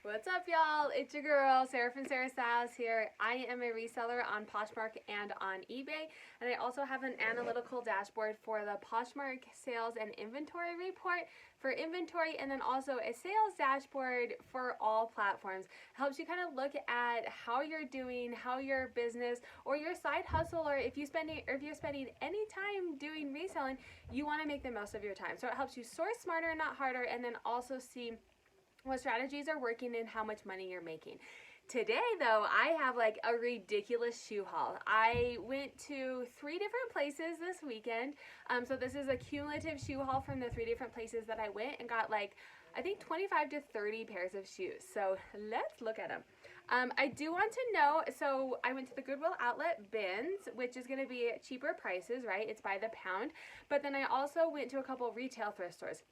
What's up, y'all? It's your girl, Sarah from Sarah Styles here. I am a reseller on PoshMark and on eBay, and I also have an analytical dashboard for the PoshMark sales and inventory report for inventory, and then also a sales dashboard for all platforms. It helps you kind of look at how you're doing, how your business or your side hustle, or if you're spending any time doing reselling, you want to make the most of your time. So it helps you source smarter, not harder, and then also see what strategies are working and how much money you're making. Today, though, I have like a ridiculous shoe haul. I went to 3 different places this weekend. So this is a cumulative shoe haul from the 3 different places that I went and got like, I think 25 to 30 pairs of shoes. So let's look at them. I do want to know, so I went to the GoodWill Outlet bins, which is going to be cheaper prices, right? It's by the pound. But then I also went to a couple retail thrift stores.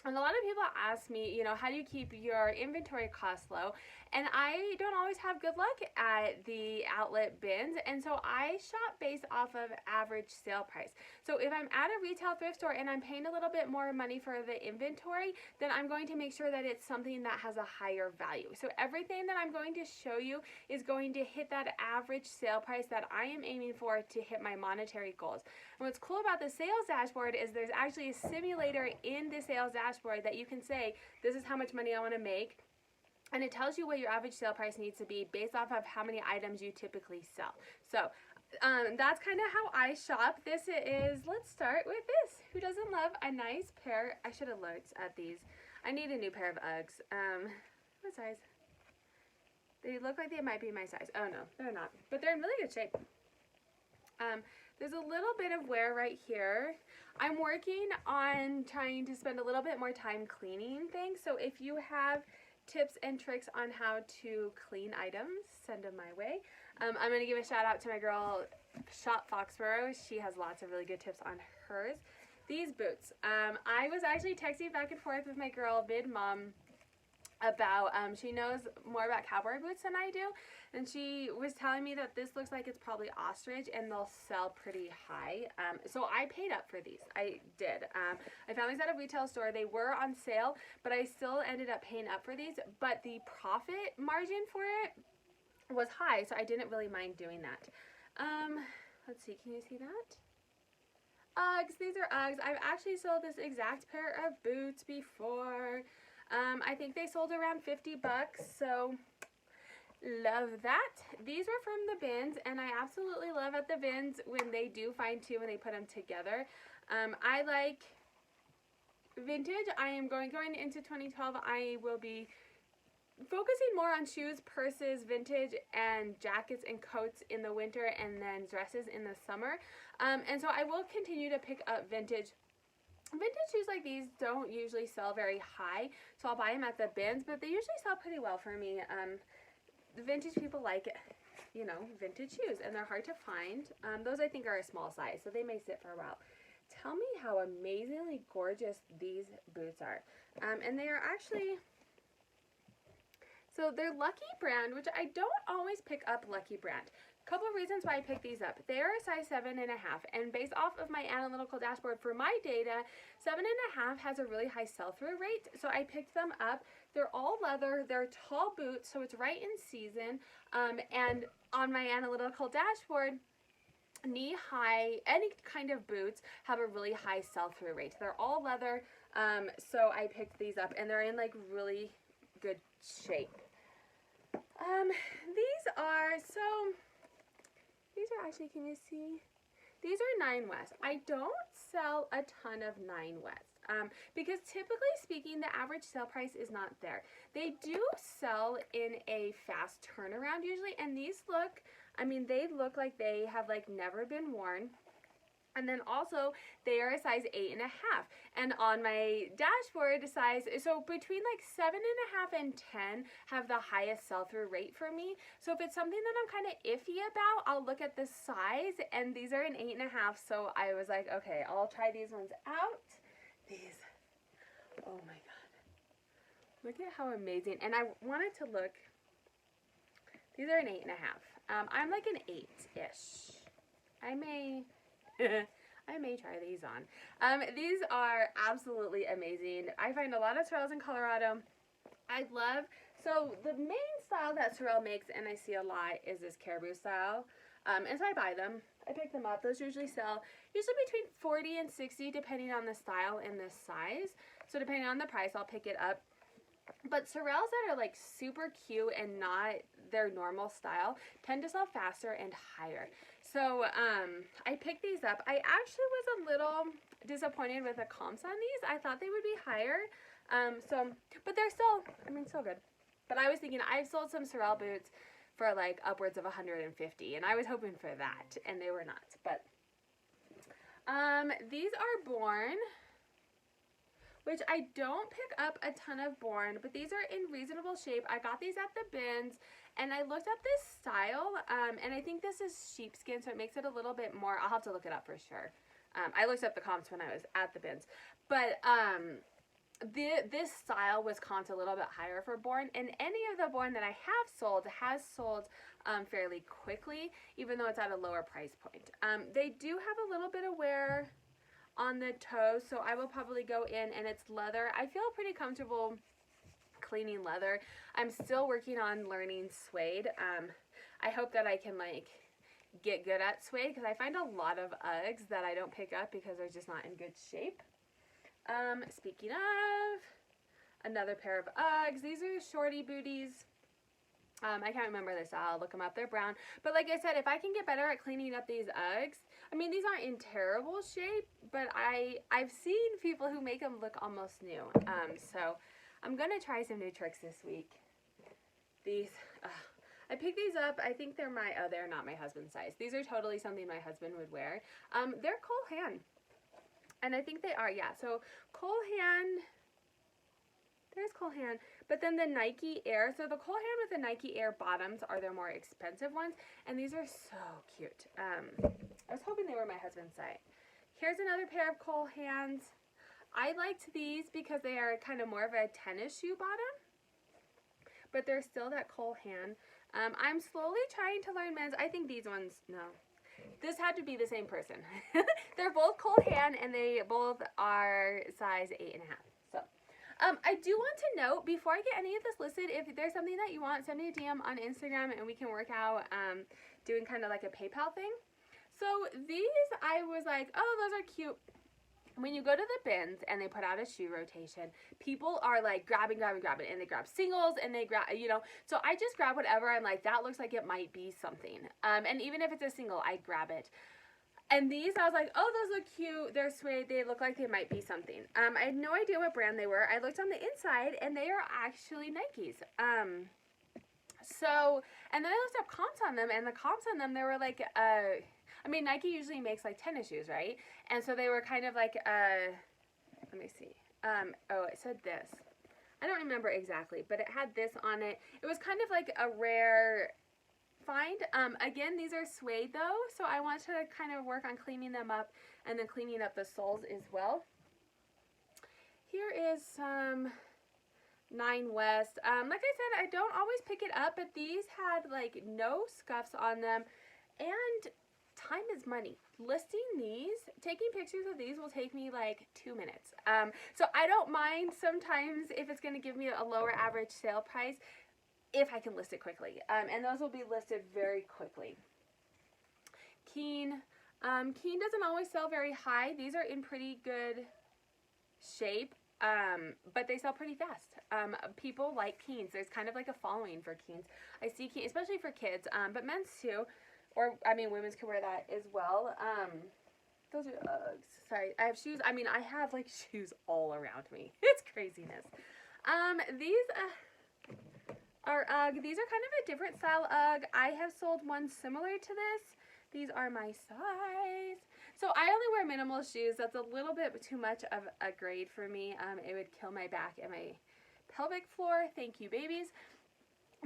And a lot of people ask me, how do you keep your inventory costs low? And I don't always have good luck at the outlet bins. And so I shop based off of average sale price. So if I'm at a retail thrift store and I'm paying a little bit more money for the inventory, then I'm going to make sure that it's something that has a higher value. So everything that I'm going to show you is going to hit that average sale price that I am aiming for to hit my monetary goals. And what's cool about the sales dashboard is there's actually a simulator in the sales dashboard that you can say, this is how much money I want to make. And it tells you what your average sale price needs to be based off of how many items you typically sell. So that's kind of how I shop. This is, let's start with this. Who doesn't love a nice pair? I should have looked at these. I need a new pair of Uggs. What size? They look like they might be my size. Oh no, they're not. But they're in really good shape. There's a little bit of wear right here. I'm working on trying to spend a little bit more time cleaning things. So if you have tips and tricks on how to clean items, send them my way. I'm going to give a shout out to my girl, Shop Foxborough. She has lots of really good tips on hers. These boots. I was actually texting back and forth with my girl, Bid Mom, about she knows more about cowboy boots than I do, and she was telling me that this looks like it's probably ostrich and they'll sell pretty high. So I paid up for these. I did. I found these at a retail store. They were on sale, but I still ended up paying up for these, but the profit margin for it was high, so I didn't really mind doing that. Let's see, can you see that? Uggs. These are Uggs. I've actually sold this exact pair of boots before. I think they sold around 50 bucks, so love that. These were from the bins, and I absolutely love at the bins when they do find two and they put them together. I like vintage. I am going into 2012. I will be focusing more on shoes, purses, vintage, and jackets and coats in the winter, and then dresses in the summer. And so I will continue to pick up vintage. Vintage shoes like these don't usually sell very high, so I'll buy them at the bins, but they usually sell pretty well for me. The vintage people like, vintage shoes, and they're hard to find. Those I think are a small size, so they may sit for a while. Tell me how amazingly gorgeous these boots are. And they are actually, so they're Lucky brand, which I don't always pick up Lucky brand. Couple of reasons why I picked these up. They are a size 7.5, and based off of my analytical dashboard for my data, 7.5 has a really high sell-through rate, so I picked them up. They're all leather, they're tall boots, so it's right in season, and on my analytical dashboard, knee-high, any kind of boots have a really high sell-through rate. They're all leather, so I picked these up, and they're in like really good shape. These are actually, can you see? These are 9 West. I don't sell a ton of 9 West because typically speaking, the average sale price is not there. They do sell in a fast turnaround usually, and these look, they look like they have like never been worn. And then also, they are a size 8.5. And on my dashboard, size, so between like 7.5 and 10 have the highest sell-through rate for me. So if it's something that I'm kind of iffy about, I'll look at the size, and these are an 8.5. So I was like, okay, I'll try these ones out. These, oh my God. Look at how amazing. And I wanted to look, these are an 8.5. I'm like an 8-ish. I may try these on. These are absolutely amazing. I find a lot of Sorels in Colorado. I love, so the main style that Sorel makes, and I see a lot, is this caribou style. And so I buy them. I pick them up. Those usually sell usually between 40 and 60 depending on the style and the size. So depending on the price, I'll pick it up. But Sorels that are like super cute and not their normal style tend to sell faster and higher. So I picked these up. I actually was a little disappointed with the comps on these. I thought they would be higher. But they're still, I mean, still good. But I was thinking, I've sold some Sorel boots for like upwards of 150, and I was hoping for that, and they were not. But these are Born, which I don't pick up a ton of Born, but these are in reasonable shape. I got these at the bins, and I looked up this style, and I think this is sheepskin, so it makes it a little bit more, I'll have to look it up for sure. I looked up the comps when I was at the bins, but this style was comped a little bit higher for Born, and any of the Born that I have sold has sold fairly quickly, even though it's at a lower price point. They do have a little bit of wear on the toes, so I will probably go in, and it's leather. I feel pretty comfortable cleaning leather. I'm still working on learning suede. I hope that I can like get good at suede, because I find a lot of Uggs that I don't pick up because they're just not in good shape. Speaking of, another pair of Uggs. These are shorty booties. I can't remember the style. I'll look them up. They're brown. But like I said, if I can get better at cleaning up these Uggs, I mean, these aren't in terrible shape, but I've seen people who make them look almost new. So I'm going to try some new tricks this week. These, I picked these up. I think they're they're not my husband's size. These are totally something my husband would wear. They're Haan. And I think they are, yeah. So Haan, there's Haan. But then the Nike Air. So the Haan with the Nike Air bottoms are their more expensive ones. And these are so cute. I was hoping they were my husband's size. Here's another pair of Hans. I liked these because they are kind of more of a tennis shoe bottom. But they're still that Haan. I'm slowly trying to learn men's. I think these ones, no. This had to be the same person. They're both Haan, and they both are size 8.5. So, I do want to note, before I get any of this listed, if there's something that you want, send me a DM on Instagram, and we can work out doing kind of like a PayPal thing. So these, I was like, oh, those are cute. When you go to the bins and they put out a shoe rotation, people are like grabbing, and they grab singles, and they grab, you know, so I just grab whatever. I'm like, that looks like it might be something. And even if it's a single, I grab it. And these, I was like, oh, those look cute. They're suede. They look like they might be something. I had no idea what brand they were. I looked on the inside, and they are actually Nikes. And then I looked up comps on them, and the comps on them, they were like, I mean, Nike usually makes like tennis shoes, right? And so they were kind of like, let me see. Oh, it said this. I don't remember exactly, but it had this on it. It was kind of like a rare find. Again, these are suede though, so I want to kind of work on cleaning them up and then cleaning up the soles as well. Here is some Nine West. Like I said, I don't always pick it up, but these had like no scuffs on them, and time is money. Listing these, taking pictures of these will take me like 2 minutes. So I don't mind sometimes if it's going to give me a lower average sale price if I can list it quickly. And those will be listed very quickly. Keen. Keen doesn't always sell very high. These are in pretty good shape, but they sell pretty fast. People like Keens. There's kind of like a following for Keens. I see Keens, especially for kids, but men's too. Or, I mean, women's can wear that as well. Those are Uggs. Sorry, I have shoes. I mean, I have, like, shoes all around me. It's craziness. These are Ugg. These are kind of a different style Ugg. I have sold one similar to this. These are my size. So, I only wear minimal shoes. That's a little bit too much of a grade for me. It would kill my back and my pelvic floor. Thank you, babies.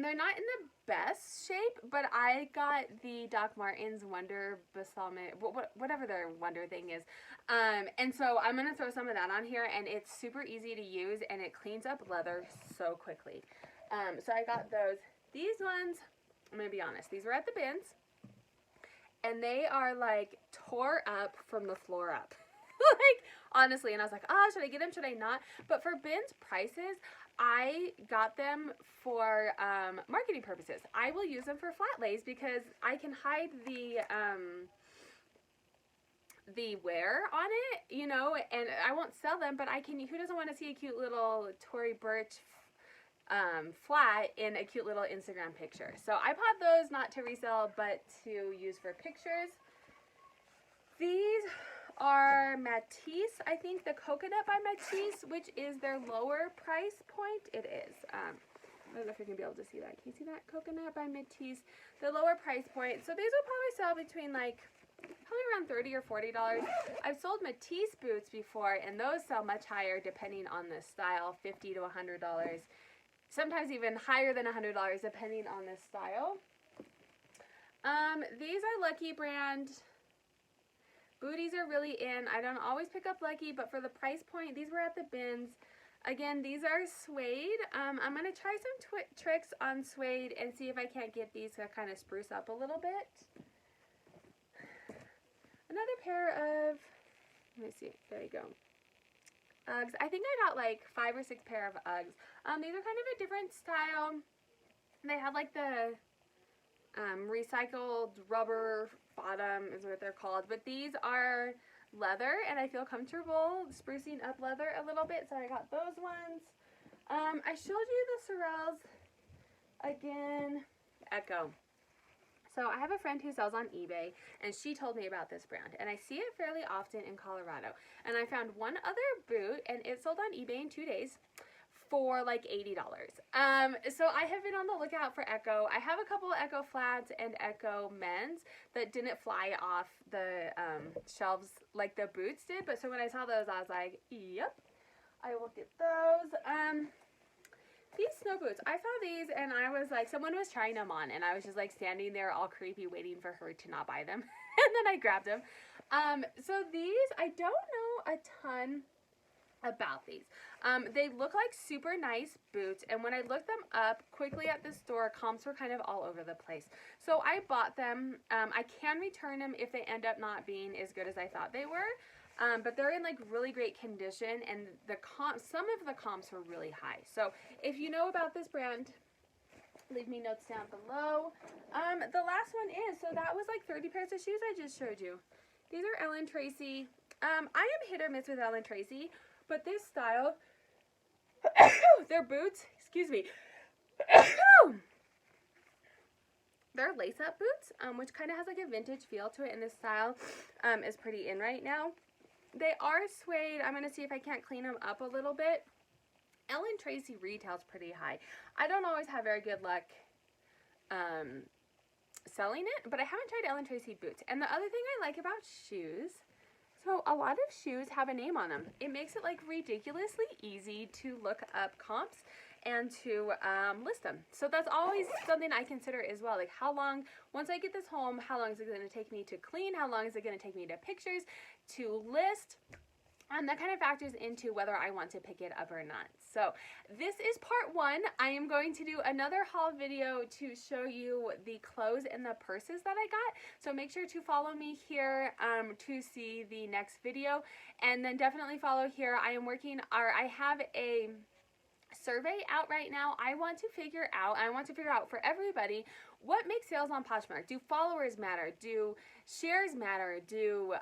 They're not in the best shape, but I got the Doc Martens Wonder Balsamic, whatever their Wonder thing is. And so I'm going to throw some of that on here, and it's super easy to use, and it cleans up leather so quickly. So I got those. These ones, I'm going to be honest, these were at the bins, and they are like tore up from the floor up. Like, honestly, and I was like, oh, should I get them? Should I not? But for bins prices, I got them for marketing purposes. I will use them for flat lays because I can hide the wear on it, you know, and I won't sell them, but I can. Who doesn't want to see a cute little Tory Burch flat in a cute little Instagram picture? So I bought those not to resell, but to use for pictures. These are Matisse, I think, the Coconut by Matisse, which is their lower price point. It is. I don't know if you're going to be able to see that. Can you see that? Coconut by Matisse, the lower price point. So these will probably sell between like, probably around $30 or $40. I've sold Matisse boots before, and those sell much higher depending on the style, $50 to $100. Sometimes even higher than $100 depending on the style. These are Lucky brand. Booties are really in. I don't always pick up Lucky, but for the price point, these were at the bins. Again, these are suede. I'm going to try some tricks on suede and see if I can't get these to kind of spruce up a little bit. Another pair of, let me see, there you go. Uggs. I think I got like 5 or 6 pair of Uggs. These are kind of a different style. They have like the recycled rubber bottom is what they're called, but these are leather and I feel comfortable sprucing up leather a little bit, so I got those ones. I showed you the Sorels again. Echo. So I have a friend who sells on eBay, and she told me about this brand, and I see it fairly often in Colorado. And I found one other boot, and it sold on eBay in 2 days for like $80. So I have been on the lookout for Echo. I have a couple of Echo flats and Echo men's that didn't fly off the shelves like the boots did, but so when I saw those, I was like, yep, I will get those. These snow boots, I saw these and I was like, someone was trying them on and I was just like standing there all creepy waiting for her to not buy them. And then I grabbed them. So these, I don't know a ton about these. They look like super nice boots, and when I looked them up quickly at the store, comps were kind of all over the place. So I bought them. I can return them if they end up not being as good as I thought they were. But they're in like really great condition, and some of the comps were really high. So if you know about this brand, leave me notes down below. The last one is, so that was like 30 pairs of shoes I just showed you. These are Ellen Tracy. I am hit or miss with Ellen Tracy, but this style, their boots, excuse me, they're lace-up boots, which kind of has like a vintage feel to it, and this style is pretty in right now. They are suede. I'm going to see if I can't clean them up a little bit. Ellen Tracy retails pretty high. I don't always have very good luck selling it, but I haven't tried Ellen Tracy boots. And the other thing I like about shoes, so a lot of shoes have a name on them. It makes it like ridiculously easy to look up comps and to list them. So that's always something I consider as well. Like how long, once I get this home, how long is it going to take me to clean? How long is it going to take me to pictures, to list? That kind of factors into whether I want to pick it up or not. So this is part 1. I am going to do another haul video to show you the clothes and the purses that I got. So make sure to follow me here to see the next video. And then definitely follow here. I have a survey out right now. I want to figure out for everybody, what makes sales on Poshmark? Do followers matter? Do shares matter? Do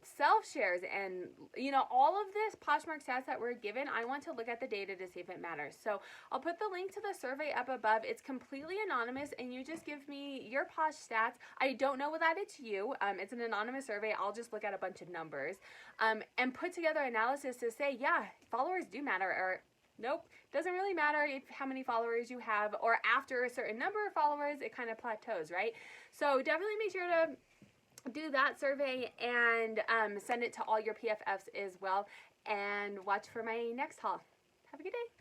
self-shares? And, you know, all of this Poshmark stats that we're given, I want to look at the data to see if it matters. So I'll put the link to the survey up above. It's completely anonymous, and you just give me your Posh stats. I don't know what that is to you. It's an anonymous survey. I'll just look at a bunch of numbers and put together analysis to say, yeah, followers do matter, or nope, doesn't really matter how many followers you have, or after a certain number of followers, it kind of plateaus, right? So definitely make sure to do that survey and send it to all your PFFs as well, and watch for my next haul. Have a good day.